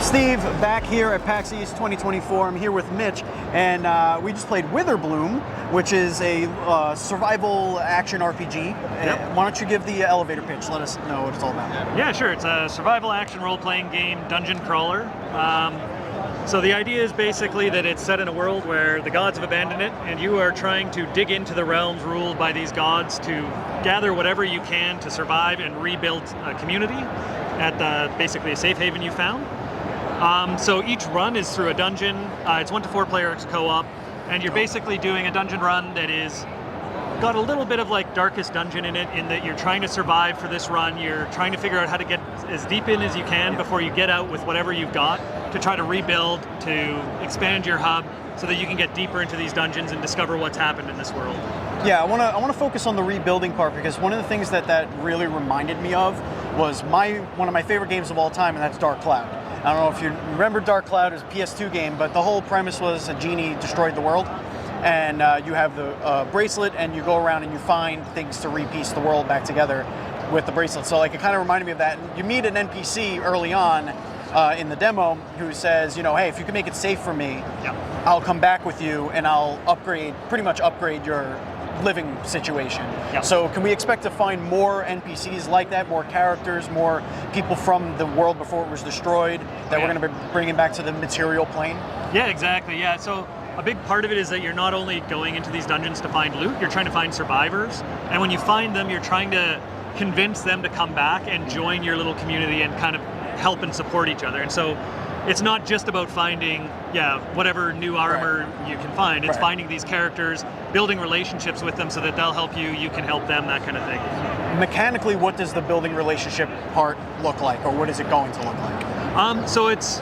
Steve, back here at PAX East 2024. I'm here with Mitch, and we just played Witherbloom, which is a survival action RPG. Yep. Why don't you give the elevator pitch? Let us know what it's all about. Yeah, sure. It's a survival action role-playing game, dungeon crawler. So the idea is basically that it's set in a world where the gods have abandoned it, and you are trying to dig into the realms ruled by these gods to gather whatever you can to survive and rebuild a community at basically a safe haven you found. So each run is through a dungeon. It's 1 to 4 players co-op, and you're basically doing a dungeon run that is got a little bit of like Darkest Dungeon in it, in that you're trying to survive for this run. You're trying to figure out how to get as deep in as you can before you get out with whatever you've got to try to rebuild, to expand your hub so that you can get deeper into these dungeons and discover what's happened in this world. Yeah, I want to focus on the rebuilding part, because one of the things that really reminded me of was one of my favorite games of all time, and that's Dark Cloud. I don't know if you remember Dark Cloud. It was a PS2 game, but the whole premise was a genie destroyed the world, and you have the bracelet, and you go around and you find things to repiece the world back together with the bracelet. So like, it kind of reminded me of that. And you meet an NPC early on in the demo who says, you know, hey, if you can make it safe for me, I'll come back with you and I'll pretty much upgrade your living situation. So can we expect to find more NPCs like that, more characters, more people from the world before it was destroyed that we're going to be bringing back to the material plane? Yeah, exactly. Yeah. So a big part of it is that you're not only going into these dungeons to find loot, you're trying to find survivors. And when you find them, you're trying to convince them to come back and join your little community and kind of help and support each other. And so it's not just about finding, whatever new armor you can find. It's finding these characters, building relationships with them so that they'll help you, you can help them, that kind of thing. Mechanically, what does the building relationship part look like, or what is it going to look like? So it's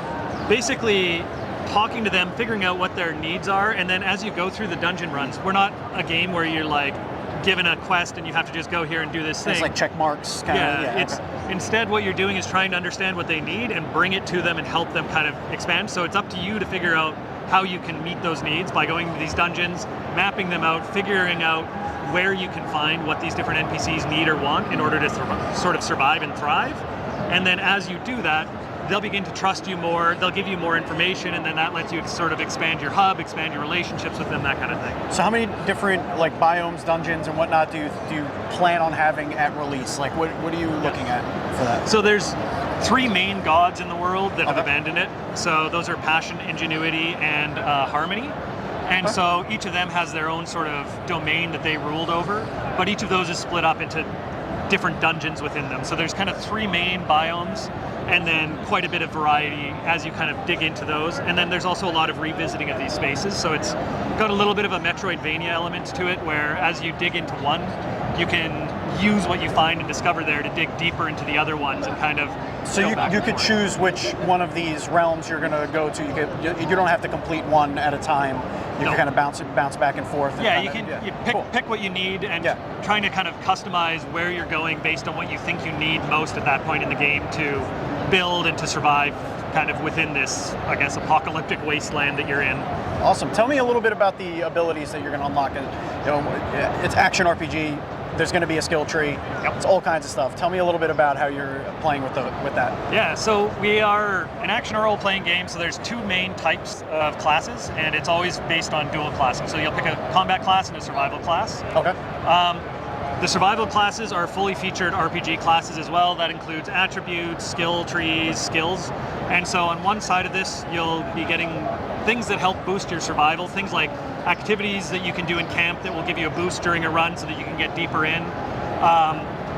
basically talking to them, figuring out what their needs are, and then as you go through the dungeon runs, we're not a game where you're like given a quest and you have to just go here and do this thing. It's like check marks, kind of. Instead what you're doing is trying to understand what they need and bring it to them and help them kind of expand. So it's up to you to figure out how you can meet those needs by going to these dungeons, mapping them out, figuring out where you can find what these different NPCs need or want in order to sort of survive and thrive. And then as you do that, they'll begin to trust you more, they'll give you more information, and then that lets you sort of expand your hub, expand your relationships with them, that kind of thing. So how many different like biomes, dungeons, and whatnot do you plan on having at release? Like what are you looking at for that? So there's 3 main gods in the world that have abandoned it. So those are Passion, Ingenuity, and Harmony. And so each of them has their own sort of domain that they ruled over, but each of those is split up into different dungeons within them. So there's kind of 3 main biomes, and then quite a bit of variety as you kind of dig into those. And then there's also a lot of revisiting of these spaces. So it's got a little bit of a Metroidvania element to it, where as you dig into one, you can use what you find and discover there to dig deeper into the other ones and kind of. So you could choose which one of these realms you're going to go to. You don't have to complete one at a time. You can kind of bounce back and forth. And you pick what you need and trying to kind of customize where you're going based on what you think you need most at that point in the game to build and to survive kind of within this, I guess, apocalyptic wasteland that you're in. Awesome. Tell me a little bit about the abilities that you're going to unlock. It's action RPG. There's going to be a skill tree. It's all kinds of stuff. Tell me a little bit about how you're playing with that. Yeah, so we are an action role-playing game, so there's 2 main types of classes, and it's always based on dual classing. So you'll pick a combat class and a survival class. Okay. The survival classes are fully featured RPG classes as well. That includes attributes, skill trees, skills. And so on one side of this, you'll be getting things that help boost your survival, things like activities that you can do in camp that will give you a boost during a run so that you can get deeper in.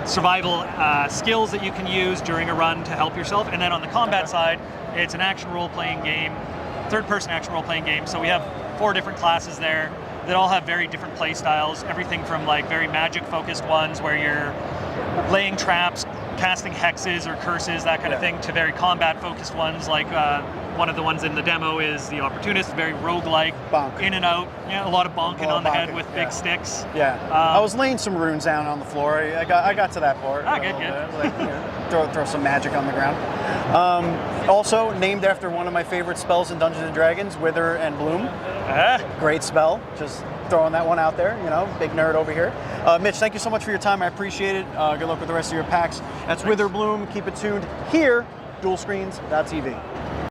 Survival skills that you can use during a run to help yourself. And then on the combat side, it's an action role-playing game, third-person action role-playing game. So we have 4 different classes there that all have very different play styles, everything from like very magic-focused ones where you're laying traps, casting hexes or curses, that kind of thing, to very combat-focused ones like one of the ones in the demo is the Opportunist, very roguelike, in and out, a lot of bonking on the head with big sticks. I was laying some runes down on the floor. I got to that part. Good. Throw some magic on the ground. Also named after one of my favorite spells in Dungeons and Dragons, Wither and Bloom. Great spell. Just throwing that one out there. Big nerd over here. Mitch, thank you so much for your time. I appreciate it. Good luck with the rest of your PAX. That's Witherbloom. Keep it tuned here. DualScreens.tv.